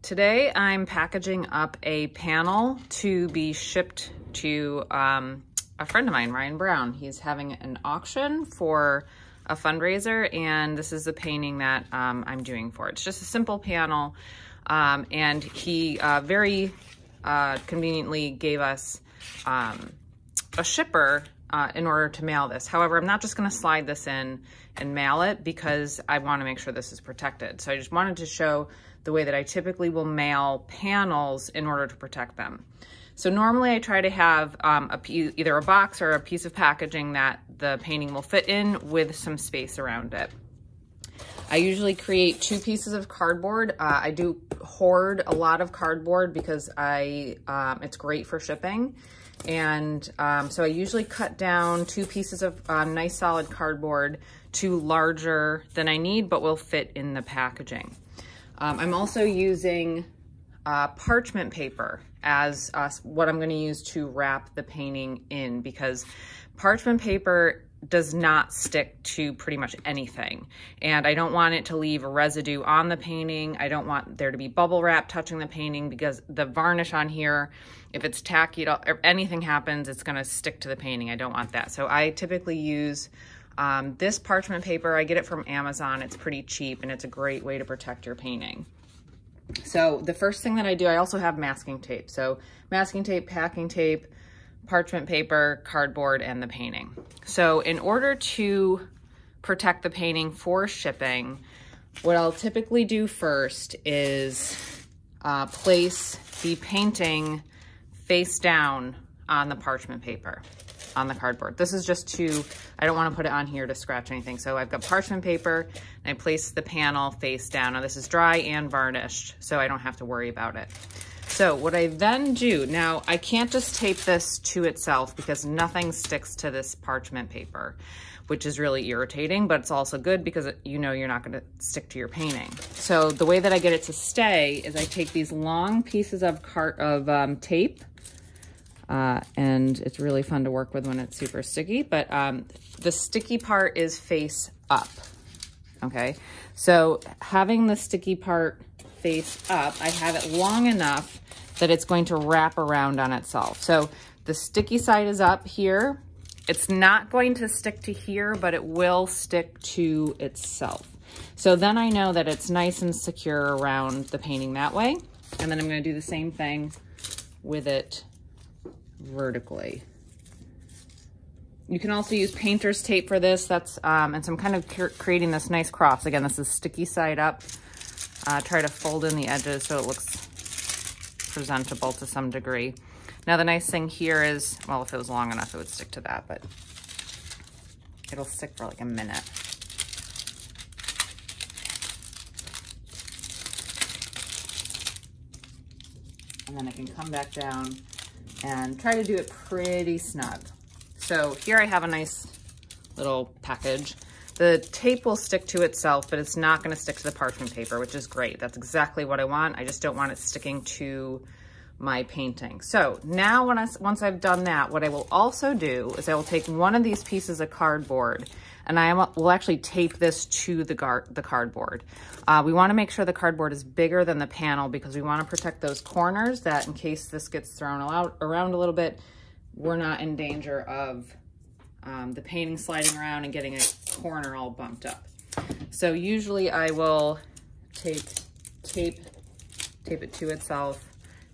Today I'm packaging up a panel to be shipped to a friend of mine, Ryan Brown. He's having an auction for a fundraiser, and this is the painting that I'm doing for it. It's just a simple panel, and he very conveniently gave us a shipper in order to mail this. However, I'm not just gonna slide this in and mail it because I wanna make sure this is protected. So I just wanted to show the way that I typically will mail panels in order to protect them. So normally I try to have either a box or a piece of packaging that the painting will fit in with some space around it. I usually create 2 pieces of cardboard. I do hoard a lot of cardboard because it's great for shipping. And so I usually cut down 2 pieces of nice solid cardboard to larger than I need, but will fit in the packaging. I'm also using parchment paper as what I'm going to use to wrap the painting in, because parchment paper does not stick to pretty much anything. And I don't want it to leave a residue on the painting. I don't want there to be bubble wrap touching the painting, because the varnish on here, if it's tacky, if anything happens, it's going to stick to the painting. I don't want that. So I typically use this parchment paper. I get it from Amazon. It's pretty cheap, and it's a great way to protect your painting. So the first thing that I do, I also have masking tape. So masking tape, packing tape, parchment paper, cardboard, and the painting. So in order to protect the painting for shipping, what I'll typically do first is place the painting face down on the parchment paper, on the cardboard. This is just I don't want to put it on here to scratch anything. So I've got parchment paper, and I place the panel face down. Now this is dry and varnished, so I don't have to worry about it. So what I then do, now I can't just tape this to itself because nothing sticks to this parchment paper, which is really irritating, but it's also good because you know you're not gonna stick to your painting. So the way that I get it to stay is I take these long pieces of tape, and it's really fun to work with when it's super sticky, but the sticky part is face up, okay? So having the sticky part face up, I have it long enough that it's going to wrap around on itself. So the sticky side is up here. It's not going to stick to here, but it will stick to itself. So then I know that it's nice and secure around the painting that way. And then I'm gonna do the same thing with it vertically. You can also use painter's tape for this. And so I'm kind of creating this nice cross. Again, this is sticky side up. Try to fold in the edges so it looks presentable to some degree. Now the nice thing here is, well, if it was long enough, it would stick to that, but it'll stick for like a minute. And then I can come back down and try to do it pretty snug. So here I have a nice little package. The tape will stick to itself, but it's not gonna stick to the parchment paper, which is great. That's exactly what I want. I just don't want it sticking to my painting. So now once I've done that, what I will also do is I will take one of these pieces of cardboard, and I will actually tape this to the cardboard. We wanna make sure the cardboard is bigger than the panel because we wanna protect those corners, that in case this gets thrown around a little bit, we're not in danger of the painting sliding around and getting a corner all bumped up. So usually I will tape it to itself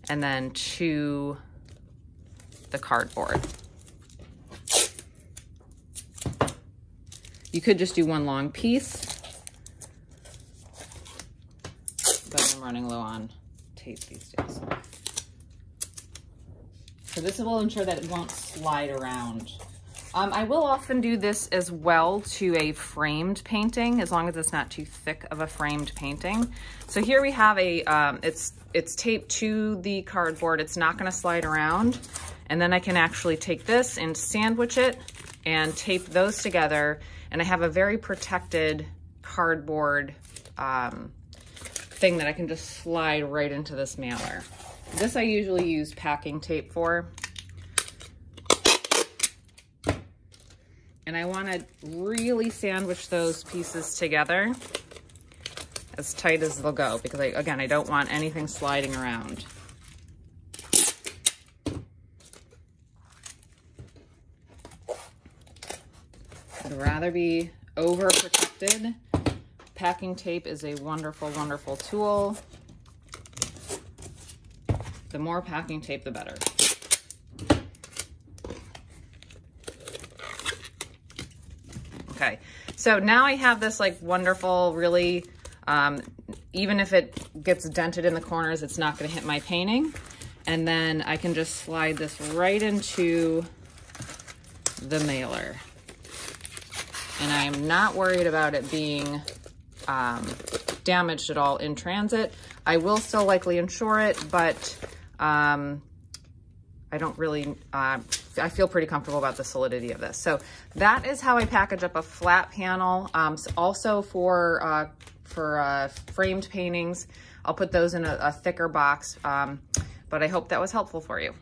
and then to the cardboard. You could just do one long piece, but I'm running low on tape these days. So this will ensure that it won't slide around. I will often do this as well to a framed painting, as long as it's not too thick of a framed painting. So here we have it's taped to the cardboard. It's not gonna slide around. And then I can actually take this and sandwich it and tape those together. And I have a very protected cardboard thing that I can just slide right into this mailer. This I usually use packing tape for. And I want to really sandwich those pieces together as tight as they'll go because again, I don't want anything sliding around. I'd rather be overprotected. Packing tape is a wonderful, wonderful tool. The more packing tape, the better. Okay, so now I have this like wonderful, really, even if it gets dented in the corners, it's not gonna hit my painting. And then I can just slide this right into the mailer. And I am not worried about it being damaged at all in transit. I will still likely insure it, but I don't really, I feel pretty comfortable about the solidity of this. So that is how I package up a flat panel. Also for framed paintings, I'll put those in a thicker box, but I hope that was helpful for you.